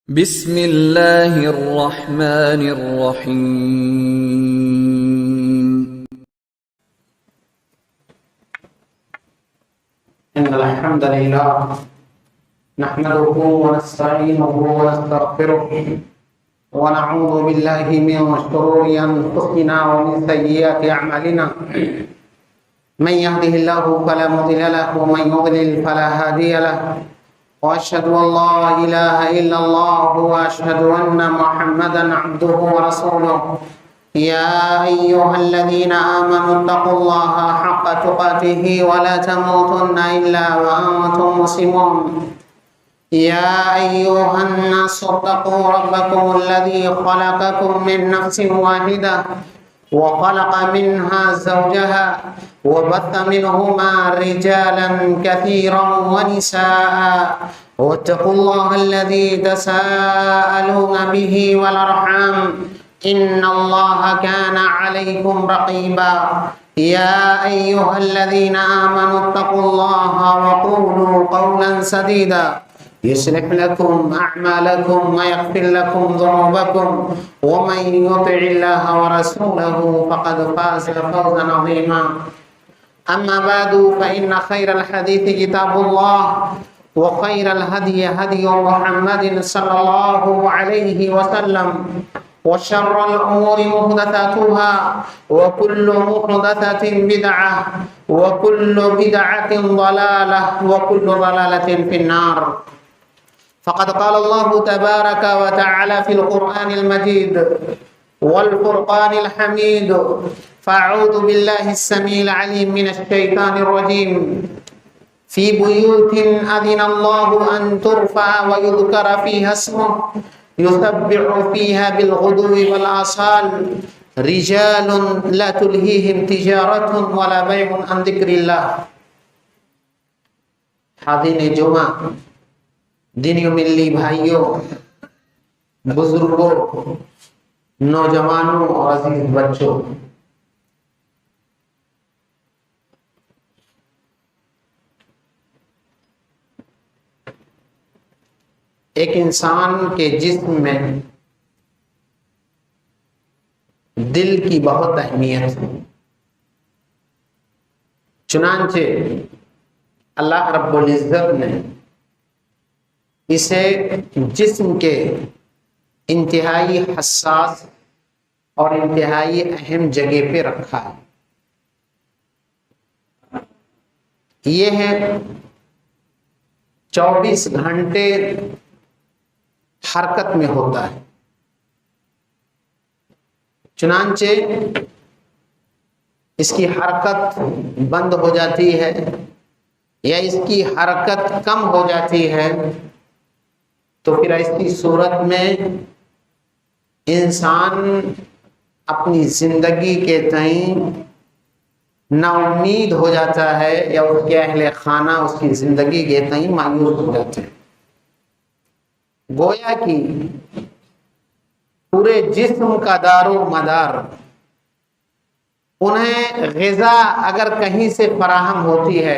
بسم اللہ الرحمن الرحیم إن الحمد لله نحمده ونستعينه ونستغفره ونعوذ بالله من شرور أنفسنا ومن سيئات أعمالنا من يهده الله فلا مضل له ومن يضلل فلا هادي له وأشهد أن لا إله إلا الله وأشهد أن محمدا عبده ورسوله يا أيها الذين آمنوا اتقوا الله حق تقاته ولا تموتن إلا وأنتم مسلمون يا أيها الناس اتقوا ربكم الذي خلقكم من نفس واحدة وخلق منها زوجها وبث منهما رجالا كثيرا ونساء واتقوا الله الذي تساءلون به والأرحام إن الله كان عليكم رقيبا يا أيها الذين آمنوا اتقوا الله وقولوا قولا سديدا يصلح لكم أعمالكم ويغفر لكم ذنوبكم ومن يطع الله ورسوله فقد فاز فوزا عظيما أما بعد فإن خير الحديث كتاب الله وخير الهدي هدي محمد صلى الله عليه وسلم وشر الأمور محدثاتها وكل محدثة بدعة وكل بدعة ضلالة وكل ضلالة في النار فقد قال الله تبارك وتعالى في القرآن المجيد والفرقان الحميد فأعوذ بالله السميع العليم من الشيطان الرجيم في بيوت أذن الله أن ترفع ويذكر فيها اسمه يسبح فيها بالغدو والآصال رجال لا تلهيهم تجارة ولا بيع عن ذكر الله. حاضرین جمعہ، دینی و ملی بھائیوں، بزرگوں، نوجوانوں اور عزیز بچوں، ایک انسان کے جسم میں دل کی بہت اہمیت ہے. چنانچہ اللہ رب العزت نے اسے جسم کے انتہائی حساس اور انتہائی اہم جگہ پہ رکھا ہے. یہ ہے 24 گھنٹے حرکت میں ہوتا ہے. چنانچہ اس کی حرکت بند ہو جاتی ہے یا اس کی حرکت کم ہو جاتی ہے تو پھر ایسی صورت میں انسان اپنی زندگی کے تئیں نا امید ہو جاتا ہے یا اس کے اہل خانہ اس کی زندگی کے تئیں مایوس ہو جاتے ہیں. گویا کہ پورے جسم کا دار و مدار انہیں غذا اگر کہیں سے فراہم ہوتی ہے،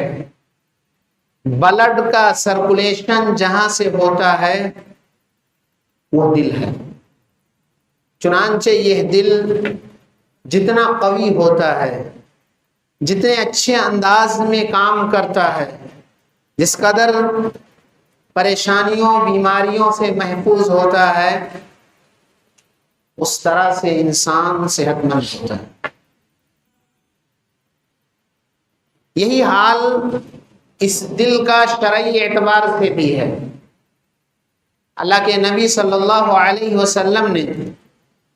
بلڈ کا سرکولیشن جہاں سے ہوتا ہے وہ دل ہے. چنانچہ یہ دل جتنا قوی ہوتا ہے، جتنے اچھے انداز میں کام کرتا ہے، جس قدر پریشانیوں بیماریوں سے محفوظ ہوتا ہے، اس طرح سے انسان صحت مند ہوتا ہے. یہی حال اس دل کا شرعی اعتبار سے بھی ہے. اللہ کے نبی صلی اللہ علیہ وسلم نے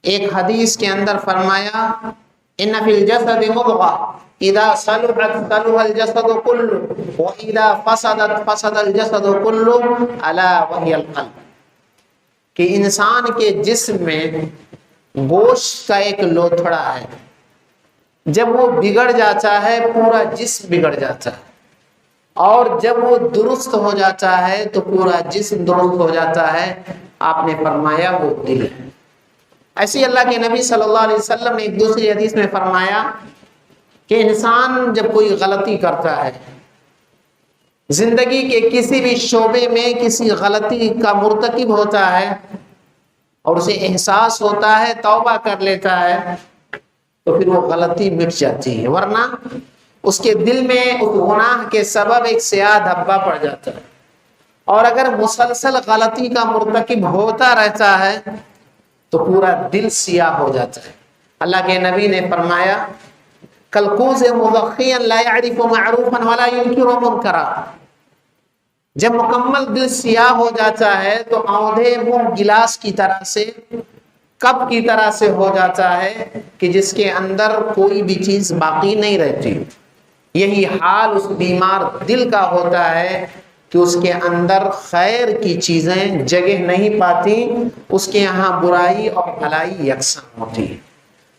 ایک حدیث کے اندر فرمایا ان فی الجسد مضغہ اذا صلحت صلح الجسد كله واذا فسدت فسد الجسد كله الا وهي القلب، کہ انسان کے جسم میں گوشت کا ایک لوتھڑا ہے، جب وہ بگڑ جاتا ہے پورا جسم بگڑ جاتا ہے، اور جب وہ درست ہو جاتا ہے تو پورا جسم درست ہو جاتا ہے. آپ نے فرمایا وہ دل ہے. ایسے اللہ کے نبی صلی اللہ علیہ وسلم نے ایک دوسری حدیث میں فرمایا کہ انسان جب کوئی غلطی کرتا ہے زندگی کے کسی بھی شعبے میں کسی غلطی کا مرتکب ہوتا ہے اور اسے احساس ہوتا ہے، توبہ کر لیتا ہے، تو پھر وہ غلطی مٹ جاتی ہے، ورنہ اس کے دل میں اس گناہ کے سبب ایک سیاہ دھبا پڑ جاتا ہے۔ اور اگر مسلسل غلطی کا مرتکب ہوتا رہتا ہے تو پورا دل سیاہ ہو جاتا ہے۔ اللہ کے نبی نے فرمایا کالکوز مضخیا لا يعرف معروفا ولا ينکر منکرا، جب مکمل دل سیاہ ہو جاتا ہے تو آندھے منہ گلاس کی طرح سے، کپ کی طرح سے ہو جاتا ہے کہ جس کے اندر کوئی بھی چیز باقی نہیں رہتی۔ یہی حال اس بیمار دل کا ہوتا ہے کہ اس کے اندر خیر کی چیزیں جگہ نہیں پاتی، اس کے یہاں برائی اور بھلائی یکساں ہوتی ہے۔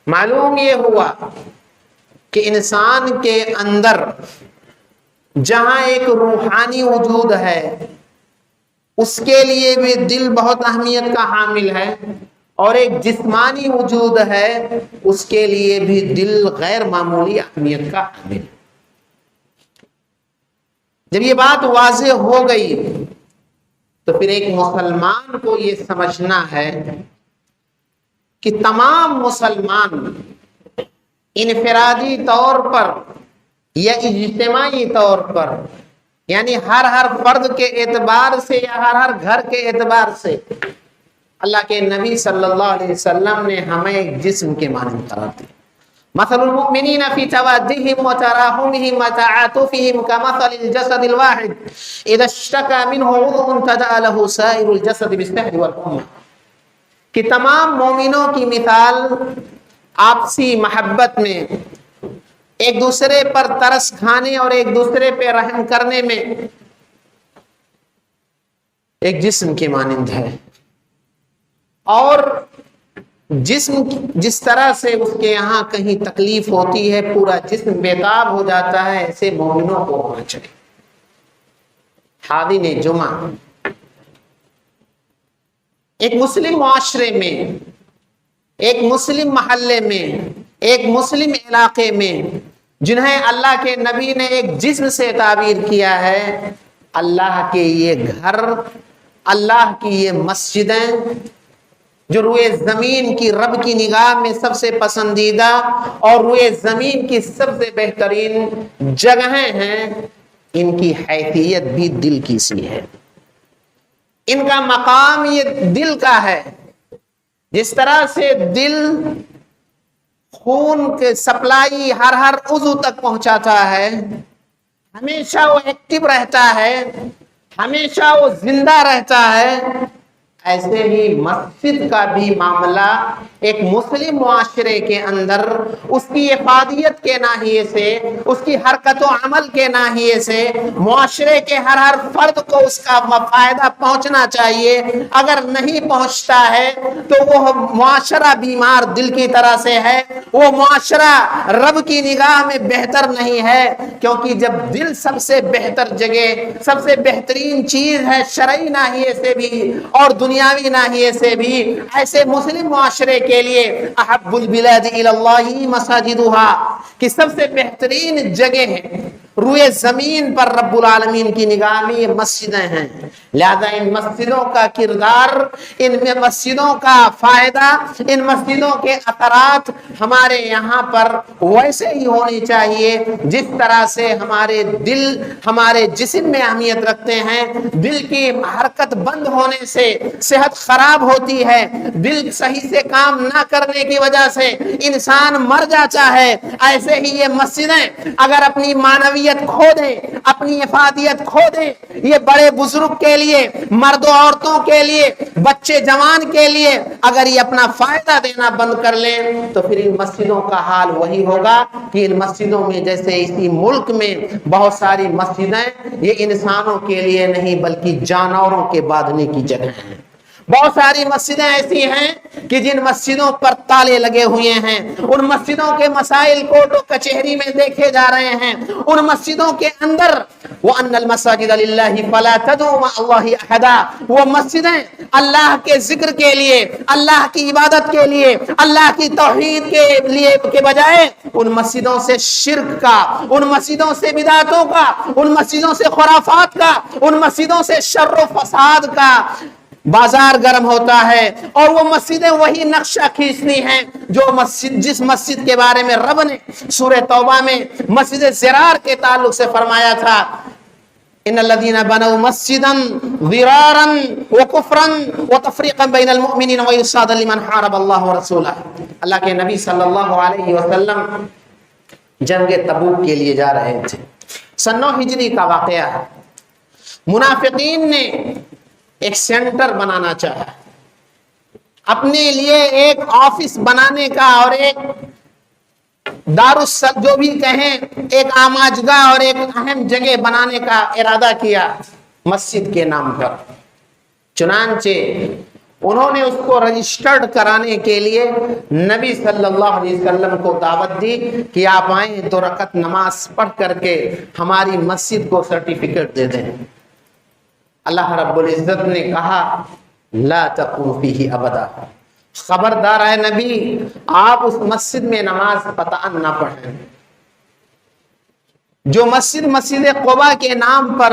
معلوم یہ ہوا کہ انسان کے اندر جہاں ایک روحانی وجود ہے اس کے لیے بھی دل بہت اہمیت کا حامل ہے، اور ایک جسمانی وجود ہے اس کے لیے بھی دل غیر معمولی اہمیت کا حامل ہے۔ جب یہ بات واضح ہو گئی تو پھر ایک مسلمان کو یہ سمجھنا ہے کہ تمام مسلمان انفرادی طور پر یا اجتماعی طور پر، یعنی ہر فرد کے اعتبار سے یا ہر گھر کے اعتبار سے، اللہ کے نبی صلی اللہ علیہ وسلم نے ہمیں ایک جسم کے مانند قرار دیا۔ مثل المؤمنین فی توادہم وتراحمہم وتعاطفہم کمثل الجسد الواحد اذا اشتکى منہ عضو تداعى له سائر الجسد بالسحر والحمى، کہ تمام مومنوں کی مثال آپسی محبت میں، ایک دوسرے پر ترس کھانے اور ایک دوسرے پہ رحم کرنے میں ایک جسم کے مانند ہے، اور جسم جس طرح سے اس کے یہاں کہیں تکلیف ہوتی ہے پورا جسم بےتاب ہو جاتا ہے، ایسے مومنوں کو ہونا چاہیے۔ حاضرین جمعہ، ایک مسلم معاشرے میں، ایک مسلم محلے میں، ایک مسلم علاقے میں جنہیں اللہ کے نبی نے ایک جسم سے تعبیر کیا ہے، اللہ کے یہ گھر، اللہ کی یہ مسجدیں جو روئے زمین کی رب کی نگاہ میں سب سے پسندیدہ اور روئے زمین کی سب سے بہترین جگہیں ہیں، ان کی حیثیت بھی دل کی سی ہے، ان کا مقام یہ دل کا ہے۔ جس طرح سے دل خون کے سپلائی ہر عضو تک پہنچاتا ہے، ہمیشہ وہ ایکٹیو رہتا ہے، ہمیشہ وہ زندہ رہتا ہے، ایسے ہی مسجد کا بھی معاملہ ایک مسلم معاشرے کے اندر اس کی افادیت کے ناحیے سے، اس کی حرکت و عمل کے ناحیے سے معاشرے کے ہر فرد کو اس کا فائدہ پہنچنا چاہیے۔ اگر نہیں پہنچتا ہے تو وہ معاشرہ بیمار دل کی طرح سے ہے، وہ معاشرہ رب کی نگاہ میں بہتر نہیں ہے، کیونکہ جب دل سب سے بہتر جگہ، سب سے بہترین چیز ہے شرعی ناحیے سے بھی اور دنیاوی ناحیے سے بھی، ایسے مسلم معاشرے کے لیے احب البلاد الی اللہ مساجدھا، کہ سب سے بہترین جگہ ہے روئے زمین پر رب العالمین کی نگاہ میں یہ مسجدیں ہیں۔ لہذا ان مسجدوں کا کردار، ان مسجدوں کا فائدہ، ان مسجدوں کے اثرات ہمارے یہاں پر ویسے ہی ہونی چاہیے جس طرح سے ہمارے دل ہمارے جسم میں اہمیت رکھتے ہیں۔ دل کی حرکت بند ہونے سے صحت خراب ہوتی ہے، دل صحیح سے کام نہ کرنے کی وجہ سے انسان مر جاتا ہے، ایسے ہی یہ مسجدیں اگر اپنی معنویت کھو دیں، اپنی افادیت کھو دیں، یہ بڑے بزرگ کے لیے، مرد و عورتوں کے لیے، بچے جوان کے لیے اگر یہ اپنا فائدہ دینا بند کر لیں تو پھر ان مسجدوں کا حال وہی ہوگا کہ ان مسجدوں میں جیسے اسی ملک میں بہت ساری مسجدیں یہ انسانوں کے لیے نہیں بلکہ جانوروں کے باندھنے کی جگہ ہیں، بہت ساری مسجدیں ایسی ہیں کہ جن مسجدوں پر تالے لگے ہوئے ہیں، ان مسجدوں کے مسائل کورٹ و کچہری میں دیکھے جا رہے ہیں، ان مسجدوں کے اندر وَأَنَّ الْمَسَاجِدَ لِلَّهِ فَلَا تَدْعُوا مَعَ اللَّهِ أَحَدًا، وہ مسجدیں اللہ کے ذکر کے لیے، اللہ کی عبادت کے لیے، اللہ کی توحید کے لیے کے بجائے ان مسجدوں سے شرک کا، ان مسجدوں سے بدعتوں کا، ان مسجدوں سے خرافات کا، ان مسجدوں سے شر و فساد کا بازار گرم ہوتا ہے۔ اور وہ مسجدیں وہی نقشہ کھینچتی ہیں جو جس مسجد کے بارے میں رب نے سورہ توبہ میں مسجد زرار کے تعلق سے فرمایا تھا، ان الذين بنوا مسجدا ضرارا وكفرا وتفريقا بين المؤمنين وإرصادا لمن حارب الله ورسوله۔ اللہ کے نبی صلی اللہ علیہ وسلم جنگ تبوک کے لیے جا رہے تھے، سن 9 ہجری کا واقعہ ہے۔ منافقین نے ایک سینٹر بنانا چاہا، اپنے لیے ایک آفس بنانے کا اور ایک جو بھی کہیں ایک آماجگاہ اور ایک اہم جگہ بنانے کا ارادہ کیا مسجد کے نام پر۔ چنانچہ انہوں نے اس کو رجسٹرڈ کرانے کے لیے نبی صلی اللہ علیہ وسلم کو دعوت دی کہ آپ آئیں 2 رکعت نماز پڑھ کر کے ہماری مسجد کو سرٹیفکیٹ دے دیں۔ اللہ رب العزت نے کہا لا تقوموا فیہ ابدا، خبردار ہے نبی آپ اس مسجد میں نماز قطعاً نہ پڑھیں۔ جو مسجد قباء کے نام پر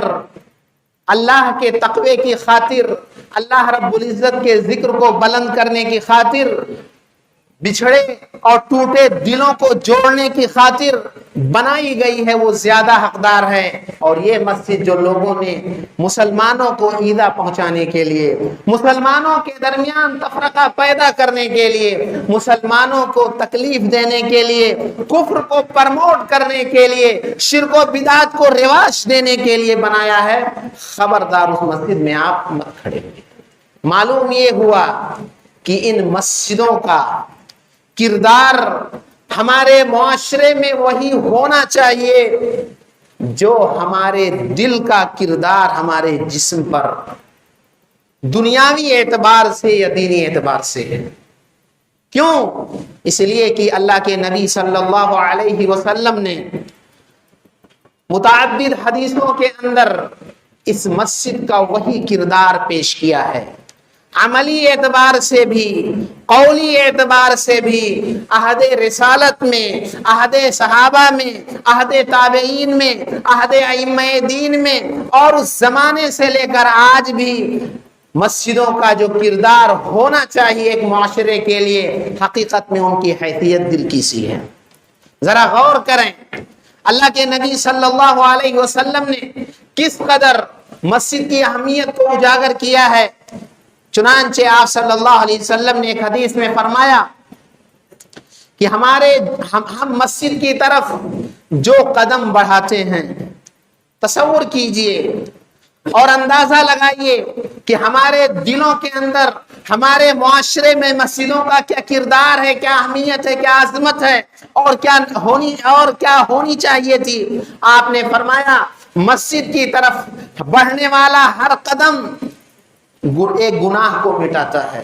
اللہ کے تقوی کی خاطر، اللہ رب العزت کے ذکر کو بلند کرنے کی خاطر، بچھڑے اور ٹوٹے دلوں کو جوڑنے کی خاطر بنائی گئی ہے، وہ زیادہ حقدار ہے۔ اور یہ مسجد جو لوگوں نے مسلمانوں کو ایذا پہنچانے کے لیے، مسلمانوں کے درمیان تفرقہ پیدا کرنے کے لیے، مسلمانوں کو تکلیف دینے کے لیے، کفر کو پرموٹ کرنے کے لیے، شرک و بدعت کو رواج دینے کے لیے بنایا ہے، خبردار اس مسجد میں آپ مت کھڑے ہوئے۔ معلوم یہ ہوا کہ ان مسجدوں کا کردار ہمارے معاشرے میں وہی ہونا چاہیے جو ہمارے دل کا کردار ہمارے جسم پر دنیاوی اعتبار سے یا دینی اعتبار سے ہے۔ کیوں؟ اس لیے کہ اللہ کے نبی صلی اللہ علیہ وسلم نے متعدد حدیثوں کے اندر اس مسجد کا وہی کردار پیش کیا ہے، عملی اعتبار سے بھی، قولی اعتبار سے بھی، عہد رسالت میں، عہد صحابہ میں، عہد تابعین میں، عہد ائمہ دین میں، اور اس زمانے سے لے کر آج بھی مسجدوں کا جو کردار ہونا چاہیے ایک معاشرے کے لیے، حقیقت میں ان کی حیثیت دل کی سی ہے۔ ذرا غور کریں اللہ کے نبی صلی اللہ علیہ وسلم نے کس قدر مسجد کی اہمیت کو اجاگر کیا ہے۔ چنانچہ آپ صلی اللہ علیہ وسلم نے ایک حدیث میں فرمایا کہ ہم مسجد کی طرف جو قدم بڑھاتے ہیں، تصور کیجئے اور اندازہ لگائیے کہ ہمارے دلوں کے اندر، ہمارے معاشرے میں مسجدوں کا کیا کردار ہے، کیا اہمیت ہے، کیا عظمت ہے، اور کیا ہونی چاہیے تھی۔ آپ نے فرمایا مسجد کی طرف بڑھنے والا ہر قدم ایک گناہ کو مٹاتا ہے،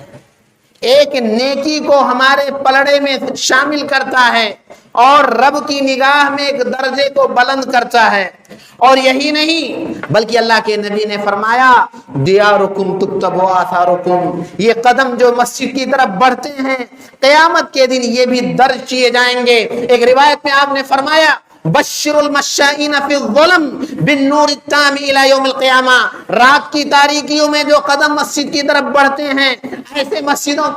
ایک نیکی کو ہمارے پلڑے میں شامل کرتا ہے، اور رب کی نگاہ میں ایک درجے کو بلند کرتا ہے۔ اور یہی نہیں بلکہ اللہ کے نبی نے فرمایا دیارکم تکتب آثارکم، یہ قدم جو مسجد کی طرف بڑھتے ہیں قیامت کے دن یہ بھی درج کیے جائیں گے۔ ایک روایت میں آپ نے فرمایا بشر المشائین فی الظلم بالنور التام الی یوم القیامہ، رات کی تاریکیوں میں جو قدم مسجد کی طرف بڑھتے ہیں، ایسے مسجدوں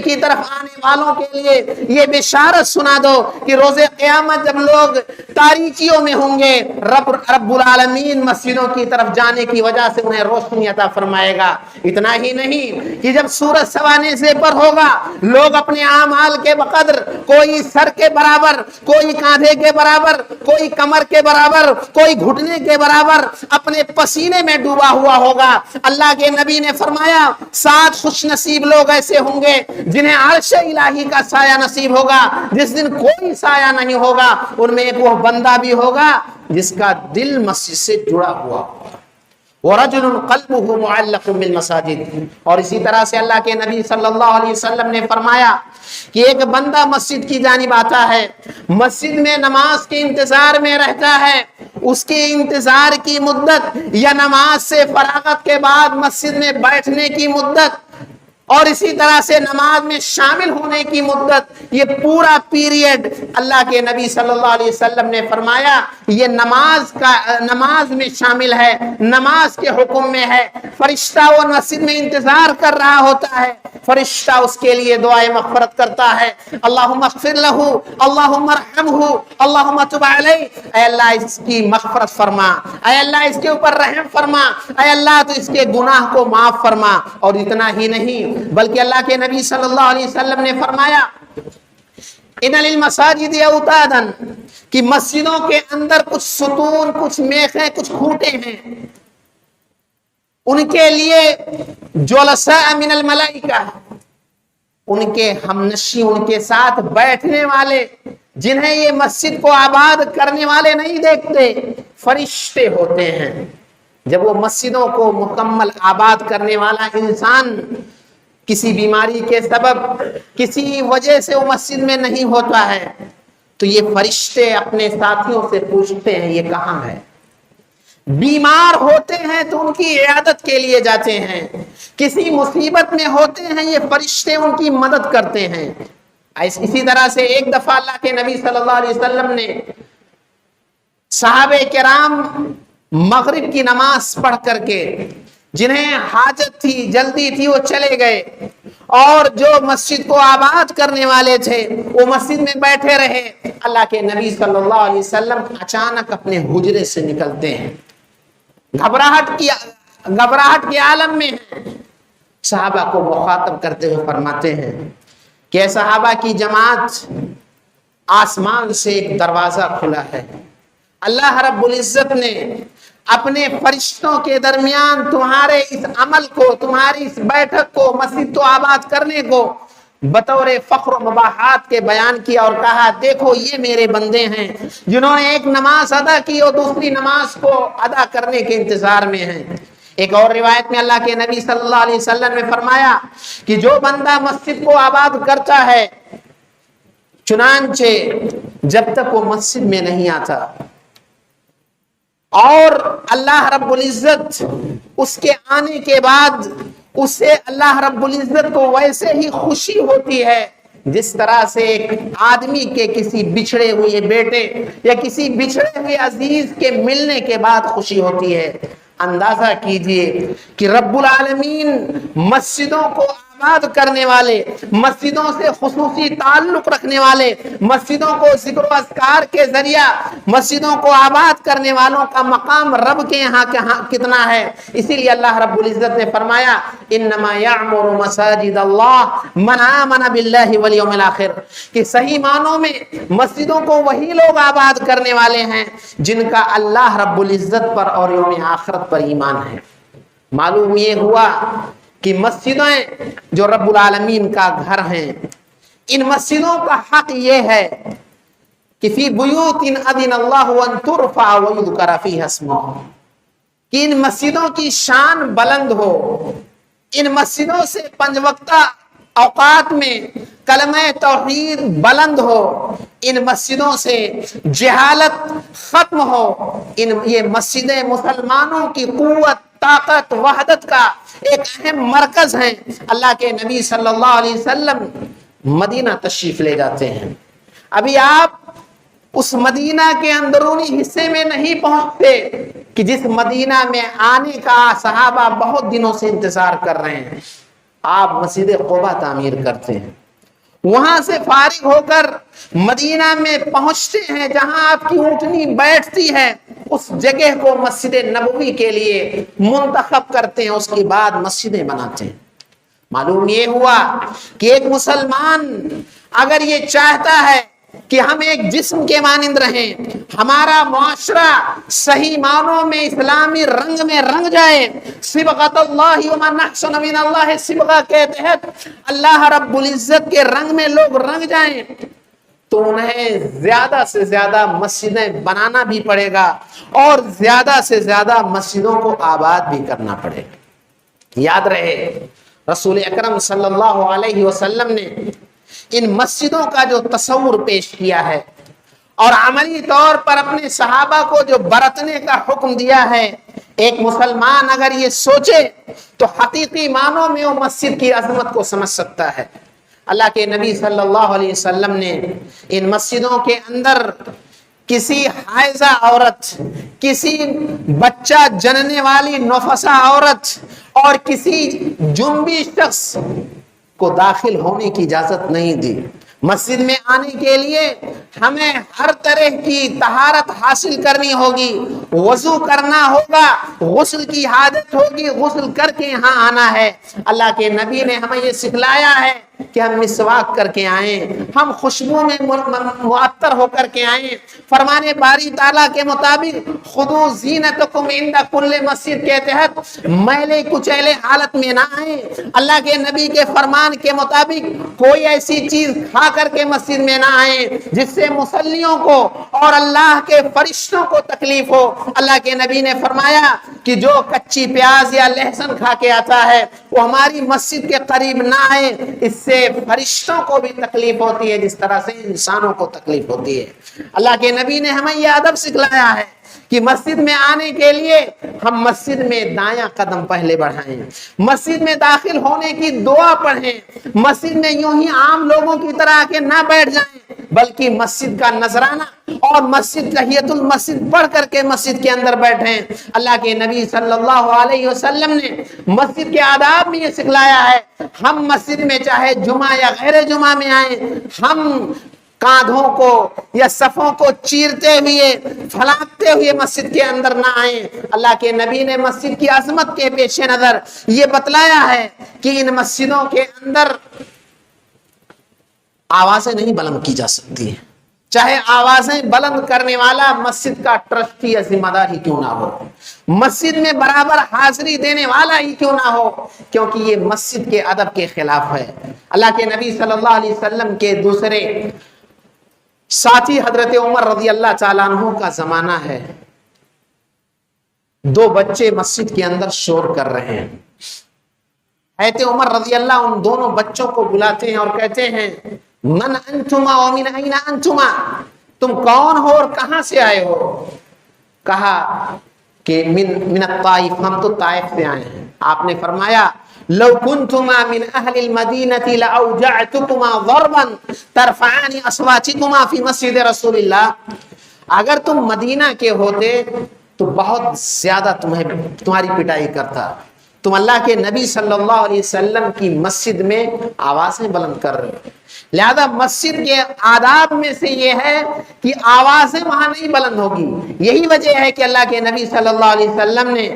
کی طرف آنے والوں کے لیے یہ بشارت سنا دو کہ روز قیامت جب لوگ تاریکیوں میں ہوں گے، رب العالمین مسجدوں کی طرف جانے کی وجہ سے انہیں روشنی عطا فرمائے گا۔ اتنا ہی نہیں کہ جب سورج سوانے سے پر ہوگا، لوگ اپنے اعمال کے بقدر، کوئی سر کے برابر، کوئی کاندھے کے برابر، کوئی کمر کے برابر، کوئی گھٹنے کے برابر اپنے پسینے میں ڈوبا ہوا ہوگا۔ اللہ کے نبی نے فرمایا 7 خوش نصیب لوگ ایسے ہوں گے جنہیں عرش الہی کا سایہ نصیب ہوگا، جس دن کوئی سایہ نہیں ہوگا۔ ان میں ایک وہ بندہ بھی ہوگا جس کا دل مسجد سے جڑا ہوا ہوگا، وَرَجُلٌ قَلْبُهُ مُعَلَّقٌ بِالْمَسَاجِدِ، اور اسی طرح سے اللہ کے نبی صلی اللہ علیہ وسلم نے فرمایا کہ ایک بندہ مسجد کی جانب آتا ہے، مسجد میں نماز کے انتظار میں رہتا ہے، اس کے انتظار کی مدت یا نماز سے فراغت کے بعد مسجد میں بیٹھنے کی مدت اور اسی طرح سے نماز میں شامل ہونے کی مدت، یہ پورا پیریڈ اللہ کے نبی صلی اللہ علیہ وسلم نے فرمایا یہ نماز میں شامل ہے، نماز کے حکم میں ہے۔ فرشتہ وہ مسجد میں انتظار کر رہا ہوتا ہے، فرشتہ اس کے لیے دعائے مغفرت کرتا ہے، اللہم اغفر لہ، اللہم ارحمہ، اللہم تب علیہ، اے اللہ اس کی مغفرت فرما، اے اللہ اس کے اوپر رحم فرما، اے اللہ تو اس کے گناہ کو معاف فرما۔ اور اتنا ہی نہیں بلکہ اللہ کے نبی صلی اللہ علیہ وسلم نے فرمایا ان للمساجد اوتادا، کہ مسجدوں کے اندر کچھ ستون، کچھ میخیں، کچھ کھوٹے ہیں، ان کے لیے جلساء من الملائکہ، ان کے ہمنشی، ان کے ساتھ بیٹھنے والے جنہیں یہ مسجد کو آباد کرنے والے نہیں دیکھتے، فرشتے ہوتے ہیں۔ جب وہ مسجدوں کو مکمل آباد کرنے والا انسان کسی بیماری کے سبب کسی وجہ سے وہ مسجد میں نہیں ہوتا ہے تو یہ فرشتے اپنے ساتھیوں سے پوچھتے ہیں یہ کہاں ہے۔ بیمار ہوتے ہیں تو ان کی عیادت کے لیے جاتے ہیں، کسی مصیبت میں ہوتے ہیں یہ فرشتے ان کی مدد کرتے ہیں۔ اسی طرح سے ایک دفعہ اللہ کے نبی صلی اللہ علیہ وسلم نے صحابہ کرام مغرب کی نماز پڑھ کر کے جنہیں حاجت تھی، جلدی تھی، وہ چلے گئے، اور جو مسجد کو آباد کرنے والے تھے وہ مسجد میں بیٹھے رہے۔ اللہ کے نبی صلی اللہ علیہ وسلم اچانک اپنے حجرے سے نکلتے ہیں، گھبراہٹ کے عالم میں ہیں، صحابہ کو مخاطب کرتے ہوئے فرماتے ہیں کہ صحابہ کی جماعت، آسمان سے ایک دروازہ کھلا ہے، اللہ رب العزت نے اپنے فرشتوں کے درمیان تمہارے اس عمل کو، تمہاری اس بیٹھک کو، مسجد تو آباد کرنے کو بطور فخر و مباحات کے بیان کیا اور کہا دیکھو یہ میرے بندے ہیں جنہوں نے ایک نماز ادا کی اور دوسری نماز کو ادا کرنے کے انتظار میں ہیں۔ ایک اور روایت میں اللہ کے نبی صلی اللہ علیہ وسلم نے فرمایا کہ جو بندہ مسجد کو آباد کرتا ہے، چنانچہ جب تک وہ مسجد میں نہیں آتا اور اللہ رب العزت اس کے آنے کے بعد اسے اللہ رب العزت کو ویسے ہی خوشی ہوتی ہے جس طرح سے ایک آدمی کے کسی بچھڑے ہوئے بیٹے یا کسی بچھڑے ہوئے عزیز کے ملنے کے بعد خوشی ہوتی ہے، اندازہ کیجئے کہ رب العالمین مسجدوں کو آباد کرنے والے، مسجدوں سے خصوصی تعلق رکھنے والے، مسجدوں کو ذکر و اذکار کے ذریعہ مسجدوں کو آباد کرنے والوں کا مقام رب کے یہاں کتنا ہے۔ اسی لیے اللہ رب العزت نے فرمایا انما یعمر مساجد اللہ من آمن باللہ والیوم الاخر، کہ صحیح معنوں میں مسجدوں کو وہی لوگ آباد کرنے والے ہیں جن کا اللہ رب العزت پر اور یوم آخرت پر ایمان ہے۔ معلوم یہ ہوا کہ مسجدیں جو رب العالمین کا گھر ہیں، ان مسجدوں کا حق یہ ہے کہ فی بیوت اذن اللہ ان ترفع ویذکر فیہا اسمہ، کہ ان مسجدوں کی شان بلند ہو، ان مسجدوں سے پنج وقتہ اوقات میں کلمہ توحید بلند ہو، ان مسجدوں سے جہالت ختم ہو، یہ مسجدیں مسلمانوں کی قوت، طاقت، وحدت کا ایک اہم مرکز ہیں۔ اللہ کے نبی صلی اللہ علیہ وسلم مدینہ تشریف لے جاتے ہیں، ابھی آپ اس مدینہ کے اندرونی حصے میں نہیں پہنچتے کہ جس مدینہ میں آنے کا صحابہ بہت دنوں سے انتظار کر رہے ہیں۔ آپ مسجد قباء تعمیر کرتے ہیں، وہاں سے فارغ ہو کر مدینہ میں پہنچتے ہیں جہاں آپ کی اونٹنی بیٹھتی ہے، اس جگہ کو مسجد نبوی کے لیے منتخب کرتے ہیں، اس کے بعد مسجدیں بناتے ہیں۔ معلوم یہ ہوا کہ ایک مسلمان اگر یہ چاہتا ہے کہ ہم ایک جسم کے مانند رہیں، ہمارا معاشرہ صحیح معنوں میں اسلامی رنگ میں رنگ جائے، صبغۃ اللہ ومن احسن من اللہ صبغہ کے تحت اللہ رب العزت کے رنگ میں لوگ رنگ جائیں، تو انہیں زیادہ سے زیادہ مسجدیں بنانا بھی پڑے گا اور زیادہ سے زیادہ مسجدوں کو آباد بھی کرنا پڑے گا۔ یاد رہے رسول اکرم صلی اللہ علیہ وسلم نے ان مسجدوں کا جو تصور پیش کیا ہے اور عملی طور پر اپنے صحابہ کو جو برتنے کا حکم دیا ہے، ایک مسلمان اگر یہ سوچے تو حقیقی معنوں میں وہ مسجد کی عظمت کو سمجھ سکتا ہے۔ اللہ کے نبی صلی اللہ علیہ وسلم نے ان مسجدوں کے اندر کسی حائضہ عورت، کسی بچہ جننے والی نفسا عورت اور کسی جنبی شخص کو داخل ہونے کی اجازت نہیں دی۔ مسجد میں آنے کے لیے ہمیں ہر طرح کی طہارت حاصل کرنی ہوگی، وضو کرنا ہوگا، غسل کی حاجت ہوگی، غسل کر کے یہاں آنا ہے۔ اللہ کے نبی نے ہمیں یہ سکھلایا ہے کہ ہم مسواک کر کے آئیں، ہم خوشبو میں معطر ہو کر کے آئیں۔ فرمان باری تعالیٰ کے مطابق خذوا زینتکم عند کل مسجد کے تحت میلے کچیلے حالت میں نہ آئیں۔ اللہ کے نبی کے فرمان کے مطابق کوئی ایسی چیز کھا کر کے مسجد میں نہ آئیں جس سے مصلیوں کو اور اللہ کے فرشتوں کو تکلیف ہو۔ اللہ کے نبی نے فرمایا کہ جو کچی پیاز یا لہسن کھا کے آتا ہے وہ ہماری مسجد کے قریب نہ آئے، اس سے فرشتوں کو بھی تکلیف ہوتی ہے جس طرح سے انسانوں کو تکلیف ہوتی ہے۔ اللہ کے نبی نے ہمیں یہ ادب سکھلایا ہے کہ مسجد میں آنے کے لیے ہم مسجد میں دایاں قدم پہلے بڑھائیں، مسجد میں داخل ہونے کی دعا پڑھیں، مسجد میں یوں ہی عام لوگوں کی طرح کے نہ بیٹھ جائیں بلکہ مسجد کا نذرانہ اور مسجد تحیت المسجد پڑھ کر کے مسجد کے اندر بیٹھیں۔ اللہ کے نبی صلی اللہ علیہ وسلم نے مسجد کے آداب میں یہ سکھلایا ہے، ہم مسجد میں چاہے جمعہ یا غیر جمعہ میں آئیں، ہم کاندھوں کو یا صفوں کو چیرتے ہوئے پھلانگتے ہوئے مسجد کے اندر نہ آئیں۔ اللہ کے نبی نے مسجد کی عظمت کے پیش نظر یہ بتلایا ہے کہ ان مسجدوں کے اندر آوازیں نہیں بلند کی جا سکتی ہیں، چاہے آوازیں بلند کرنے والا مسجد کا ٹرسٹی یا ذمہ دار ہی کیوں نہ ہو، مسجد میں برابر حاضری دینے والا ہی کیوں نہ ہو، کیونکہ یہ مسجد کے ادب کے خلاف ہے۔ اللہ کے نبی صلی اللہ علیہ وسلم کے دوسرے ساتھی حضرت عمر رضی اللہ تعالیٰ عنہ کا زمانہ ہے، دو بچے مسجد کے اندر شور کر رہے ہیں۔ حضرت عمر رضی اللہ ان دونوں بچوں کو بلاتے ہیں اور کہتے ہیں من انتما ومن این انتما، تم کون ہو اور کہاں سے آئے ہو؟ کہا کہ من الطائف، ہم تو طائف سے آئے ہیں۔ آپ نے فرمایا لو کنتما من اہل المدینہ لاوجعتکما ضربا ترفعان اصواتکما فی مسجد رسول اللہ، اگر تم مدینہ کے ہوتے تو بہت زیادہ تمہاری پٹائی کرتا، تم اللہ کے نبی صلی اللہ علیہ وسلم کی مسجد میں آوازیں بلند کر رہے ہو۔ لہذا مسجد کے آداب میں سے یہ ہے کہ آوازیں وہاں نہیں بلند ہوگی۔ یہی وجہ ہے کہ اللہ کے نبی صلی اللہ علیہ وسلم نے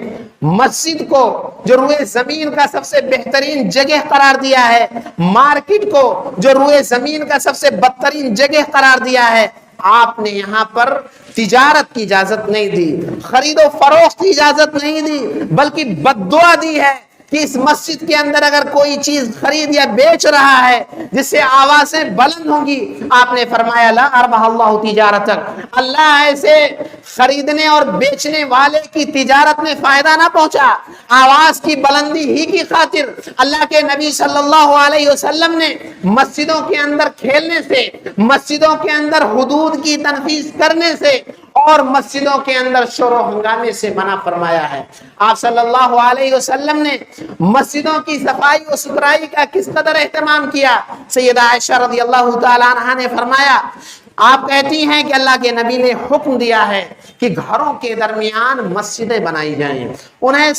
مسجد کو جو روئے زمین کا سب سے بہترین جگہ قرار دیا ہے، مارکیٹ کو جو روئے زمین کا سب سے بدترین جگہ قرار دیا ہے، آپ نے یہاں پر تجارت کی اجازت نہیں دی، خرید و فروخت کی اجازت نہیں دی، بلکہ بد دعا دی ہے کہ اس مسجد کے اندر اگر کوئی چیز خرید یا بیچ رہا ہے جس سے آوازیں بلند ہوں گی، آپ نے فرمایا لا اربح اللہ تجارتک، اللہ ایسے خریدنے اور بیچنے والے کی تجارت میں فائدہ نہ پہنچا۔ آواز کی بلندی ہی کی خاطر اللہ کے نبی صلی اللہ علیہ وسلم نے مسجدوں کے اندر کھیلنے سے، مسجدوں کے اندر حدود کی تنفیذ کرنے سے اور مسجدوں کے اندر شور و ہنگامے سے منع فرمایا ہے۔ آپ صلی اللہ علیہ وسلم نے مسجدوں کی صفائی و ستھرائی کا کس قدر اہتمام کیا۔ سیدہ عائشہ رضی اللہ تعالیٰ عنہا نے فرمایا، آپ کہتی ہیں کہ اللہ کے نبی نے حکم دیا ہے کہ گھروں کے درمیان مسجدیں بنائی جائیں، انہیں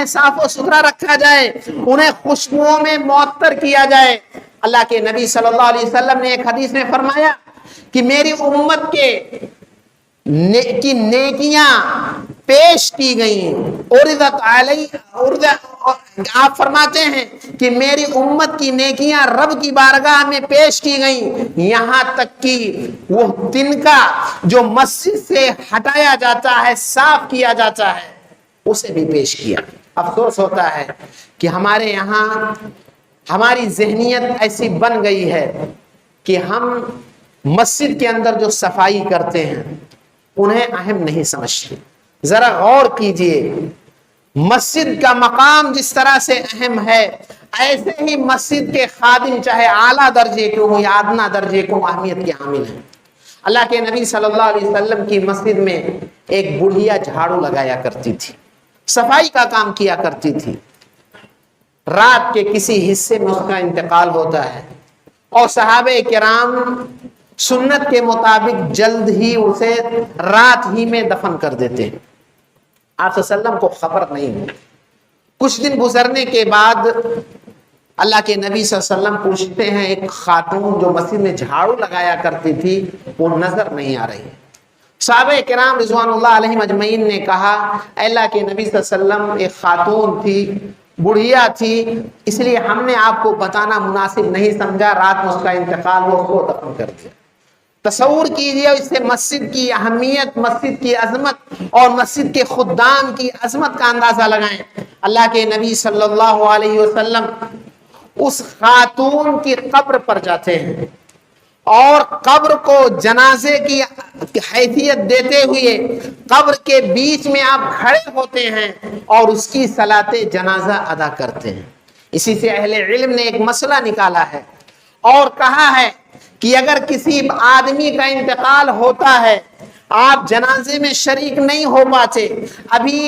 صاف و ستھرا رکھا جائے، انہیں خوشبوؤں میں معطر کیا جائے۔ اللہ کے نبی صلی اللہ علیہ وسلم نے ایک حدیث میں فرمایا کہ میری امت کی نیکیاں پیش کی گئیں، آپ فرماتے ہیں کہ میری امت کی نیکیاں رب کی بارگاہ میں پیش کی گئیں، یہاں تک کہ وہ تنکا جو مسجد سے ہٹایا جاتا ہے، صاف کیا جاتا ہے، اسے بھی پیش کیا۔ افسوس ہوتا ہے کہ ہمارے یہاں ہماری ذہنیت ایسی بن گئی ہے کہ ہم مسجد کے اندر جو صفائی کرتے ہیں انہیں اہم نہیں سمجھتے. ذرا غور کیجئے، مسجد کا مقام جس طرح سے اہم ہے، ایسے ہی مسجد کے خادم چاہے اعلیٰ درجے کے ہوں یا ادنا درجے کو اہمیت کے حامل ہیں. اللہ کے نبی صلی اللہ علیہ وسلم کی مسجد میں ایک بڑھیا جھاڑو لگایا کرتی تھی، صفائی کا کام کیا کرتی تھی. رات کے کسی حصے میں اس کا انتقال ہوتا ہے اور صحابہ کرام سنت کے مطابق جلد ہی اسے رات ہی میں دفن کر دیتے ہیں. آپ صلی اللہ علیہ وسلم کو خبر نہیں. کچھ دن گزرنے کے بعد اللہ کے نبی صلی اللہ علیہ وسلم پوچھتے ہیں، ایک خاتون جو مسجد میں جھاڑو لگایا کرتی تھی وہ نظر نہیں آ رہی. صحابہ کرام رضوان اللہ علیہم اجمعین نے کہا، اے اللہ کے نبی صلی اللہ علیہ وسلم، ایک خاتون تھی، بڑھیا تھی، اس لیے ہم نے آپ کو بتانا مناسب نہیں سمجھا، رات میں اس کا انتقال ہو، اس کو دفن کر دیا. تصور کیجئے اس سے مسجد کی اہمیت، مسجد کی عظمت اور مسجد کے خدام کی عظمت کا اندازہ لگائیں. اللہ کے نبی صلی اللہ علیہ وسلم اس خاتون کی قبر پر جاتے ہیں اور قبر کو جنازے کی حیثیت دیتے ہوئے قبر کے بیچ میں آپ کھڑے ہوتے ہیں اور اس کی صلاۃ جنازہ ادا کرتے ہیں. اسی سے اہل علم نے ایک مسئلہ نکالا ہے اور کہا ہے کہ اگر کسی آدمی کا انتقال ہوتا ہے، آپ جنازے میں شریک نہیں ہو پاتے، ابھی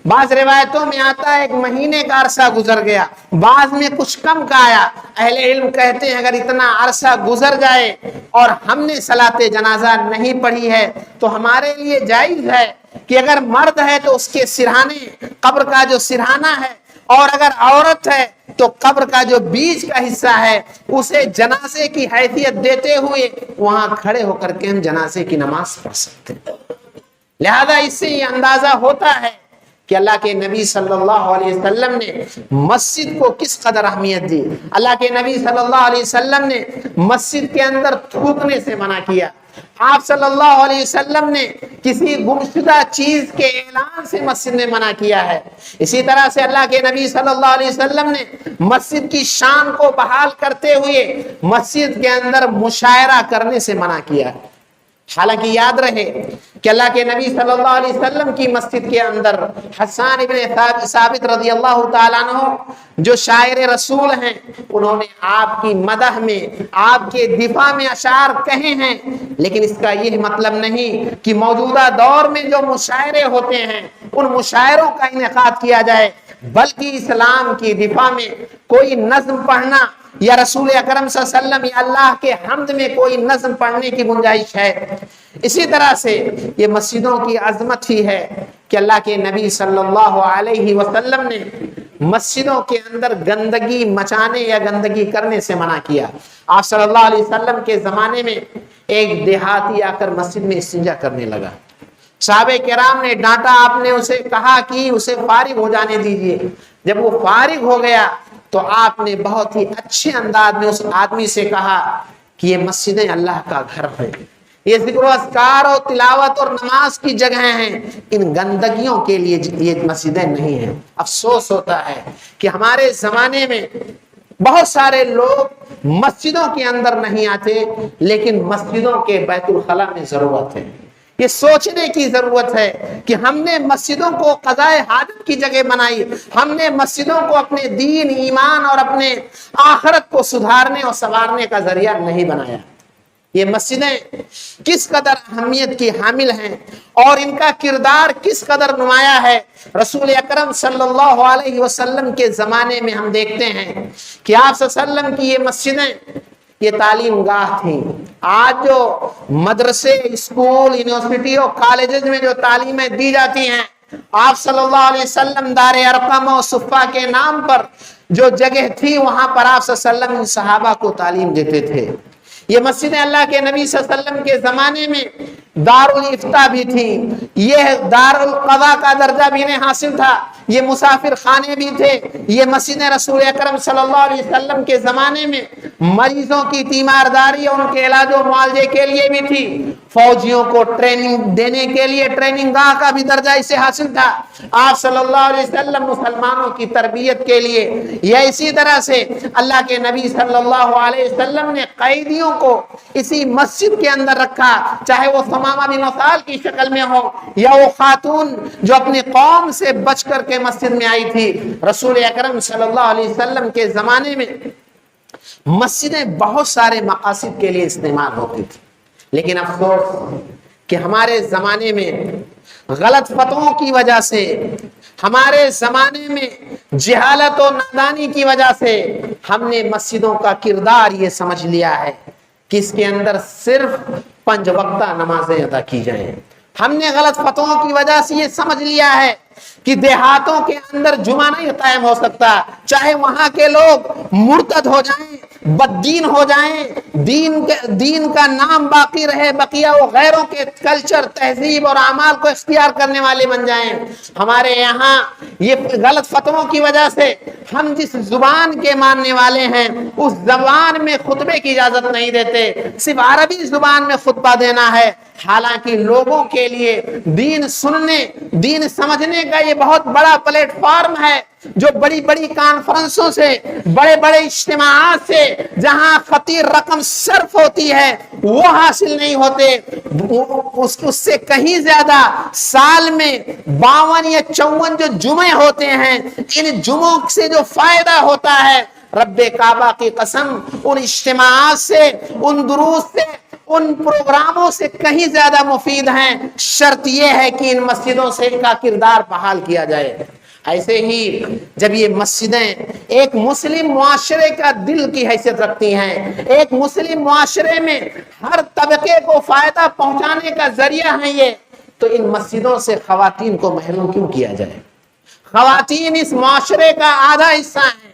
بعض روایتوں میں آتا ہے 1 مہینے کا عرصہ گزر گیا، بعض میں کچھ کم کا آیا، اہل علم کہتے ہیں اگر اتنا عرصہ گزر جائے اور ہم نے صلاۃ جنازہ نہیں پڑھی ہے تو ہمارے لیے جائز ہے کہ اگر مرد ہے تو اس کے سرہانے، قبر کا جو سرہانہ ہے، اور اگر عورت ہے تو قبر کا جو بیچ کا حصہ ہے اسے جنازے کی حیثیت دیتے ہوئے وہاں کھڑے ہو کر کے ہم جنازے کی نماز پڑھ سکتے ہیں. لہذا اس سے یہ اندازہ ہوتا ہے کہ اللہ کے نبی صلی اللہ علیہ وسلم نے مسجد کو کس قدر اہمیت دی. اللہ کے نبی صلی اللہ علیہ وسلم نے مسجد کے اندر تھوکنے سے منع کیا. آپ صلی اللہ علیہ وسلم نے کسی گمشدہ چیز کے اعلان سے مسجد میں منع کیا ہے. اسی طرح سے اللہ کے نبی صلی اللہ علیہ وسلم نے مسجد کی شان کو بحال کرتے ہوئے مسجد کے اندر مشاعرہ کرنے سے منع کیا ہے. حالانکہ یاد رہے کہ اللہ کے نبی صلی اللہ علیہ وسلم کی مسجد کے اندر حسان ابن ثابت رضی اللہ تعالیٰ عنہ جو شاعر رسول ہیں، انہوں نے آپ کی مدح میں، آپ کے دفاع میں اشعار کہے ہیں، لیکن اس کا یہ مطلب نہیں کہ موجودہ دور میں جو مشاعرے ہوتے ہیں ان مشاعروں کا انعقاد کیا جائے، بلکہ اسلام کی دفاع میں کوئی نظم پڑھنا یا رسول اکرم صلی اللہ علیہ وسلم یا اللہ کے حمد میں کوئی نظم پڑھنے کی گنجائش ہے. اسی طرح سے یہ مسجدوں کی عظمت ہی ہے کہ اللہ کے نبی صلی اللہ علیہ وسلم نے مسجدوں کے اندر گندگی مچانے یا گندگی کرنے سے منع کیا. آپ صلی اللہ علیہ وسلم کے زمانے میں ایک دیہاتی آ کر مسجد میں استنجا کرنے لگا. صحابہ کرام نے ڈانٹا، آپ نے اسے کہا کہ اسے فارغ ہو جانے دیجئے. جب وہ فارغ ہو گیا تو آپ نے بہت ہی اچھے انداز میں اس آدمی سے کہا کہ یہ مسجدیں اللہ کا گھر ہے، یہ ذکر و اذکار اور تلاوت اور نماز کی جگہیں ہیں، ان گندگیوں کے لیے یہ مسجدیں نہیں ہیں. افسوس ہوتا ہے کہ ہمارے زمانے میں بہت سارے لوگ مسجدوں کے اندر نہیں آتے، لیکن مسجدوں کے بیت الخلاء میں ضرورت ہے. یہ سوچنے کی ضرورت ہے کہ ہم نے مسجدوں کو قضائے حاجت کی جگہ بنائی، ہم نے مسجدوں کو اپنے دین، ایمان اور اپنے آخرت کو سدھارنے اور سنوارنے کا ذریعہ نہیں بنایا. یہ مسجدیں کس قدر اہمیت کی حامل ہیں اور ان کا کردار کس قدر نمایاں ہے. رسول اکرم صلی اللہ علیہ وسلم کے زمانے میں ہم دیکھتے ہیں کہ آپ صلی اللہ علیہ وسلم کی یہ مسجدیں یہ تعلیم گاہ تھیں. آج جو مدرسے، اسکول، یونیورسٹی اور کالجز میں جو تعلیمیں دی جاتی ہیں، آپ صلی اللہ علیہ وسلم دار ارقم و صفہ کے نام پر جو جگہ تھی وہاں پر آپ صلی اللہ علیہ وسلم صحابہ کو تعلیم دیتے تھے. یہ مسجدیں اللہ کے نبی صلی اللہ علیہ وسلم کے زمانے میں دارالفتہ بھی تھی، یہ دارالقضاء کا درجہ بھی انہیں حاصل تھا، یہ مسافر خانے بھی تھے، یہ مسجد رسول اکرم صلی اللہ علیہ وسلم کے زمانے میں مریضوں کی تیمارداری اور ان کے علاج و معالجے کے لیے بھی تھی، فوجیوں کو ٹریننگ دینے کے لیے ٹریننگ گاہ کا بھی درجہ اسے حاصل تھا، آپ صلی اللہ علیہ وسلم مسلمانوں کی تربیت کے لیے، یا اسی طرح سے اللہ کے نبی صلی اللہ علیہ وسلم نے قیدیوں کو اسی مسجد کے اندر رکھا، چاہے وہ ثمامہ بن اسال کی شکل میں ہو یا وہ خاتون جو اپنی قوم سے بچ کر کے مسجد میں آئی تھی۔ رسول اکرم صلی اللہ علیہ وسلم کے زمانے میں مسجدیں بہت سارے مقاصد کے لیے استعمال ہوتی تھی، لیکن افسوس کہ ہمارے زمانے میں غلط فتووں کی وجہ سے، ہمارے زمانے میں جہالت و نادانی کی وجہ سے ہم نے مسجدوں کا کردار یہ سمجھ لیا ہے کہ اس کے اندر صرف 5 وقتہ نمازیں ادا کی جائیں۔ ہم نے غلط فتووں کی وجہ سے یہ سمجھ لیا ہے کہ دیہاتوں کے اندر جمعہ نہیں قائم ہو سکتا، چاہے وہاں کے لوگ مرتد ہو جائیں، بددین ہو جائیں، دین کا نام باقی رہے، بقیہ وہ غیروں کے کلچر، تہذیب اور اعمال کو اختیار کرنے والے بن جائیں۔ ہمارے یہاں یہ غلط فتووں کی وجہ سے ہم جس زبان کے ماننے والے ہیں اس زبان میں خطبے کی اجازت نہیں دیتے، صرف عربی زبان میں خطبہ دینا ہے، حالانکہ لوگوں کے لیے دین سننے، دین سمجھنے کا یہ بہت بڑا پلیٹ فارم ہے، جو بڑی بڑی کانفرنسوں سے، بڑے بڑے اجتماعات سے جہاں خطیر رقم صرف ہوتی ہے وہ حاصل نہیں ہوتے، اس سے کہیں زیادہ سال میں 52 یا 54 جو جمعے ہوتے ہیں، ان جمعوں سے جو فائدہ ہوتا ہے رب کعبہ کی قسم ان اجتماعات سے، ان دروس سے، ان پروگراموں سے کہیں زیادہ مفید ہیں۔ شرط یہ ہے کہ ان مسجدوں سے ان کا کردار بحال کیا جائے۔ ایسے ہی جب یہ مسجدیں ایک مسلم معاشرے کا دل کی حیثیت رکھتی ہیں، ایک مسلم معاشرے میں ہر طبقے کو فائدہ پہنچانے کا ذریعہ ہیں یہ، تو ان مسجدوں سے خواتین کو محروم کیوں کیا جائے؟ خواتین اس معاشرے کا آدھا حصہ ہیں،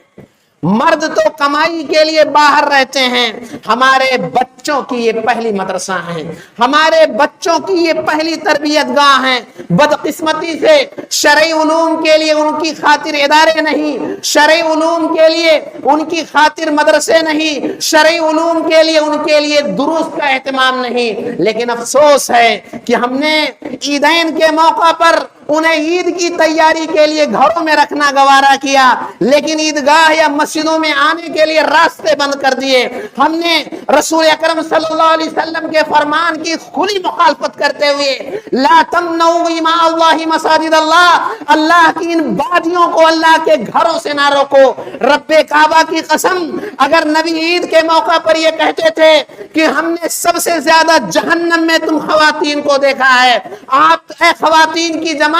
مرد تو کمائی کے لیے باہر رہتے ہیں، ہمارے بچوں کی یہ پہلی مدرسہ ہیں، ہمارے بچوں کی یہ پہلی تربیت گاہ ہیں۔ بدقسمتی سے شرعی علوم کے لیے ان کی خاطر ادارے نہیں، شرعی علوم کے لیے ان کی خاطر مدرسے نہیں، شرعی علوم کے لیے دروس کا اہتمام نہیں، لیکن افسوس ہے کہ ہم نے عیدین کے موقع پر انہیں عید کی تیاری کے لیے گھروں میں رکھنا گوارا کیا، لیکن عیدگاہ یا مسجدوں میں آنے کے لیے راستے بند کر دیے۔ ہم نے رسول اکرم صلی اللہ علیہ وسلم کے فرمان کی کھلی مخالفت کرتے ہوئے لا تمنعوا اماء اللہ مساجد اللہ، اللہ کی ان بادیوں کو اللہ کے گھروں سے نہ روکو۔ رب کعبہ کی قسم، اگر نبی عید کے موقع پر یہ کہتے تھے کہ ہم نے سب سے زیادہ جہنم میں تم خواتین کو دیکھا ہے، آپ اے خواتین کی جماعت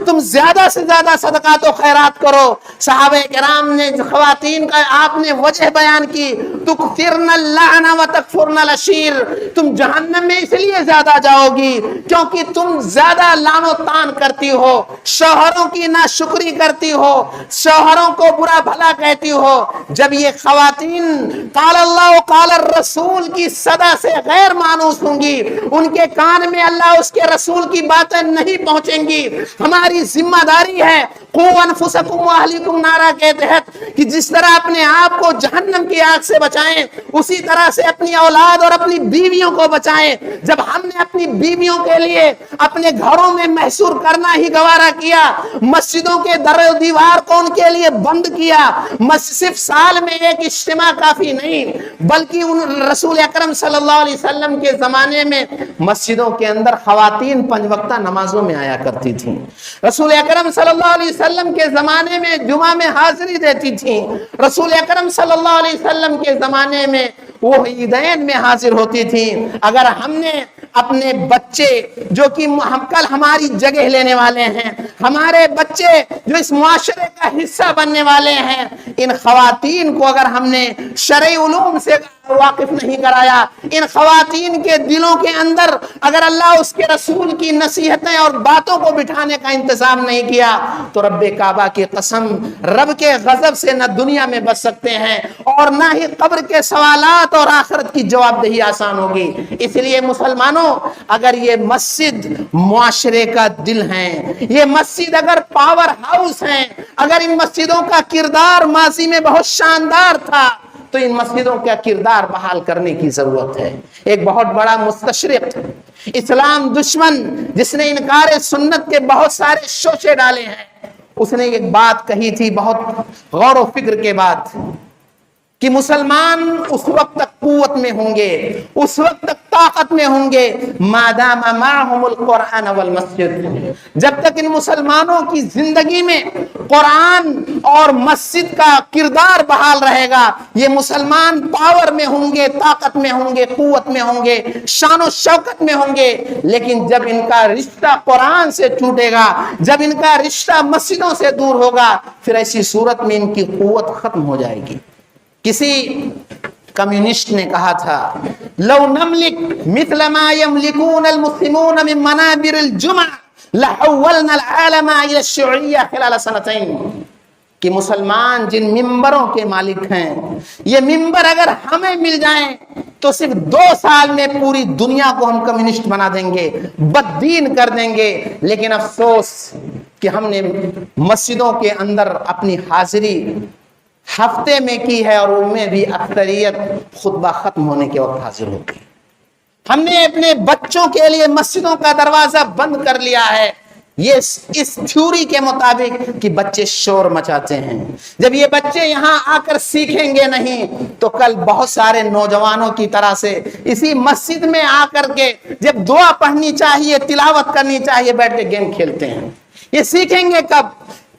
تم زیادہ سے زیادہ صدقات و خیرات کرو، صحابہ کرام نے خواتین کا آپ نے وجہ بیان کی، تکثرن اللعن و تکفرن العشیر، تم جہنم میں اس لیے زیادہ جاؤ گی کیونکہ تم زیادہ لعن و طعن کرتی ہو، شوہروں کی ناشکری کرتی ہو، شوہروں کو برا بھلا کہتی ہو۔ جب یہ خواتین قال اللہ و قال الرسول کی صدا سے غیر مانوس ہوں گی، ان کے کان میں اللہ اس کے رسول کی باتیں نہیں پہنچیں گی، ہماری ذمہ داری ہے قوا انفسکم واہلیکم نارا کے تحت کہ جس طرح اپنے آپ کو جہنم کی آگ سے بچائیں، اسی طرح سے اپنی اولاد اور اپنی بیویوں کو بچائیں۔ جب ہم نے اپنی بیویوں کے لیے اپنے گھروں میں محصور کرنا ہی گوارا کیا، مسجدوں کے در و دیوار کو ان کے لیے بند کیا، صرف سال میں ایک اجتماع کافی نہیں بلکہ رسول اکرم صلی اللہ علیہ وسلم کے زمانے میں مسجدوں کے اندر خواتین 5 وقتہ نمازوں میں آیا کرتی تھیں، رسول اکرم صلی اللہ علیہ وسلم کے زمانے میں جمعہ میں حاضری دیتی تھیں، رسول اکرم صلی اللہ علیہ وسلم کے زمانے میں وہ عیدین میں حاضر ہوتی تھیں۔ اگر ہم نے اپنے بچے جو کہ کل ہماری جگہ لینے والے ہیں، ہمارے بچے جو اس معاشرے کا حصہ بننے والے ہیں، ان خواتین کو اگر ہم نے شرعی علوم سے واقف نہیں کرایا، ان خواتین کے دلوں کے اندر اگر اللہ اس کے رسول کی نصیحتیں اور باتوں کو بٹھانے کا انتظام نہیں کیا، تو رب کعبہ کی قسم رب کے غضب سے نہ دنیا میں بچ سکتے ہیں اور نہ ہی قبر کے سوالات اور آخرت کی جواب دہی آسان ہوگی۔ اس لیے مسلمانوں، اگر یہ مسجد معاشرے کا دل ہیں، یہ مسجد اگر پاور ہاؤس ہیں، اگر ان مسجدوں کا کردار ماضی میں بہت شاندار تھا تو ان مسجدوں کا کردار بحال کرنے کی ضرورت ہے۔ ایک بہت بڑا مستشرق، اسلام دشمن، جس نے انکار سنت کے بہت سارے شوشے ڈالے ہیں، اس نے ایک بات کہی تھی بہت غور و فکر کے بعد، کہ مسلمان اس وقت تک قوت میں ہوں گے، اس وقت تک طاقت میں ہوں گے، مادام معہم القرآن والمسجد، جب تک ان مسلمانوں کی زندگی میں قرآن اور مسجد کا کردار بحال رہے گا، یہ مسلمان پاور میں ہوں گے، طاقت میں ہوں گے، قوت میں ہوں گے، شان و شوکت میں ہوں گے، لیکن جب ان کا رشتہ قرآن سے ٹوٹے گا، جب ان کا رشتہ مسجدوں سے دور ہوگا، پھر ایسی صورت میں ان کی قوت ختم ہو جائے گی۔ کسی کمیونسٹ نے کہا تھا، لو نملک مثل ما يملكون المسلمون من منابر الجمع لحولنا العالم الى الشيوعية خلال سنتين، کہ مسلمان جن ممبروں کے مالک ہیں، یہ ممبر اگر ہمیں مل جائیں تو صرف 2 سال میں پوری دنیا کو ہم کمیونسٹ بنا دیں گے، بد دین کر دیں گے۔ لیکن افسوس کہ ہم نے مسجدوں کے اندر اپنی حاضری ہفتے میں کی ہے، اور ان میں بھی اکثریت خطبہ ختم ہونے کے وقت حاضر ہوتی ہے۔ ہم نے اپنے بچوں کے لیے مسجدوں کا دروازہ بند کر لیا ہے، یہ اس تھیوری کے مطابق کہ بچے شور مچاتے ہیں۔ جب یہ بچے یہاں آ کر سیکھیں گے نہیں تو کل بہت سارے نوجوانوں کی طرح سے اسی مسجد میں آ کر کے جب دعا پڑھنی چاہیے، تلاوت کرنی چاہیے، بیٹھ کے گیم کھیلتے ہیں۔ یہ سیکھیں گے کب؟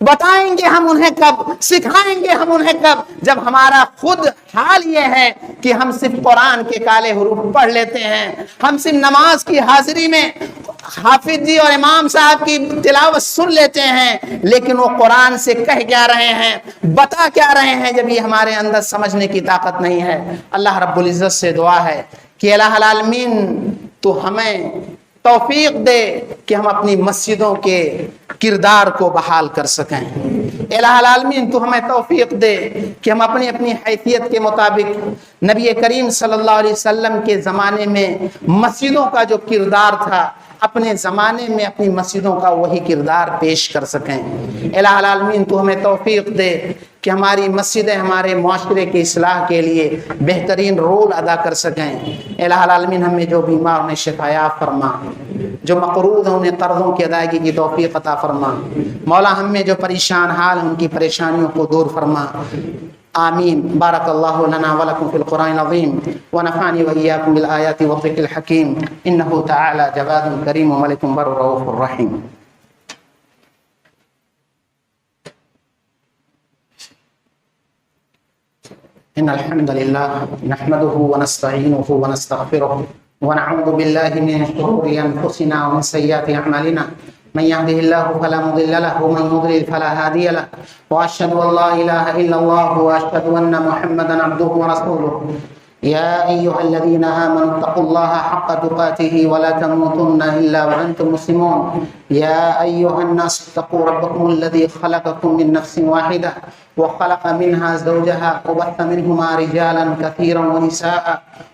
بتائیں گے ہم انہیں کب؟ سکھائیں گے ہم انہیں کب؟ جب ہمارا خود حال یہ ہے کہ ہم صرف قرآن کے کالے حروف پڑھ لیتے ہیں، ہم صرف نماز کی حاضری میں حافظ جی اور امام صاحب کی تلاوت سن لیتے ہیں، لیکن وہ قرآن سے کہہ کیا رہے ہیں، بتا کیا رہے ہیں، جب یہ ہمارے اندر سمجھنے کی طاقت نہیں ہے۔ اللہ رب العزت سے دعا ہے کہ الہ العالمین تو ہمیں توفیق دے کہ ہم اپنی مسجدوں کے کردار کو بحال کر سکیں۔ الہ العالمین تو ہمیں توفیق دے کہ ہم اپنی حیثیت کے مطابق نبی کریم صلی اللہ علیہ وسلم کے زمانے میں مسجدوں کا جو کردار تھا، اپنے زمانے میں اپنی مسجدوں کا وہی کردار پیش کر سکیں۔ الہ العالمین تو ہمیں توفیق دے کہ ہماری مسجدیں ہمارے معاشرے کی اصلاح کے لیے بہترین رول ادا کر سکیں۔ الہ العالمین ہمیں جو بیمار انہیں شفایاب فرما، جو مقروض ہیں انہیں قرضوں کی ادائیگی کی توفیق عطا فرما۔ مولا ہم میں جو پریشان حال ہیں ان کی پریشانیوں کو دور فرما۔ آمین۔ بارک اللہ لنا ولکم فی القرآن العظیم ونفعنی وإیاکم بالآیات والذکر الحکیم، انہ تعالی جواد کریم وملک بر رؤوف الرحیم۔ ان الحمد لله نحمده ونستعينه ونستغفره ونعوذ بالله من شرور انفسنا ومن سيئات اعمالنا، من يهده الله فلا مضل له ومن يضلل فلا هادي له، واشهد ان لا اله الا الله واشهد ان محمدا عبده ورسوله۔ يا أيها الذين آمنوا اتقوا الله حق تقاته ولا تموتن إلا وأنتم مسلمون۔ يا أيها الناس اتقوا ربكم الذي خلقكم من نفس واحدة وخلق منها زوجها وبث منهما رجالا كثيرا ونساء،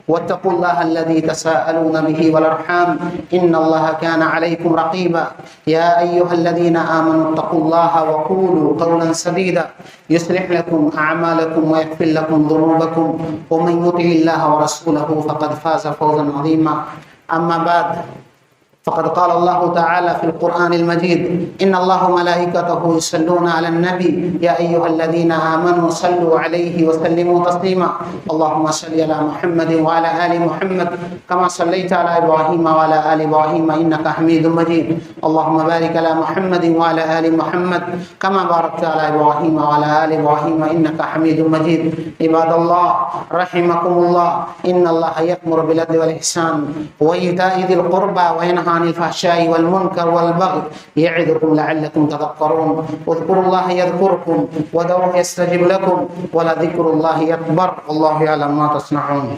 واتقوا الله الذي تساءلون به والأرحام إن الله كان عليكم رقيبا۔ يا أيها الذين آمنوا اتقوا الله وقولوا قولا سديدا يصلح لكم أعمالكم ويغفر لكم ذنوبكم، ومن يطع الله ورسوله فقد فاز فوزا عظيما۔ أما بعد، فقد قال الله تعالى في القرآن المجيد إن الله وملائكته يصلون على النبي يا أيها الذين آمنوا صلوا عليه وسلموا تسليما۔ اللهم صل على محمد وعلى آل محمد كما صليت على إبراهيم وعلى آل إبراهيم إنك حميد مجيد۔ اللهم بارك على محمد وعلى آل محمد كما باركت على إبراهيم وعلى آل إبراهيم إنك حميد مجيد۔ عباد الله رحمكم الله، إن الله يأمر بالعدل والإحسان وإيتاء ذي القربى وينهى عن الفحشاء والمنكر والبغي يعظكم لعلكم تذكرون۔ اذكروا الله يذكركم ودعوه يستجب لكم ولذكر الله أكبر والله يعلم ما تصنعون۔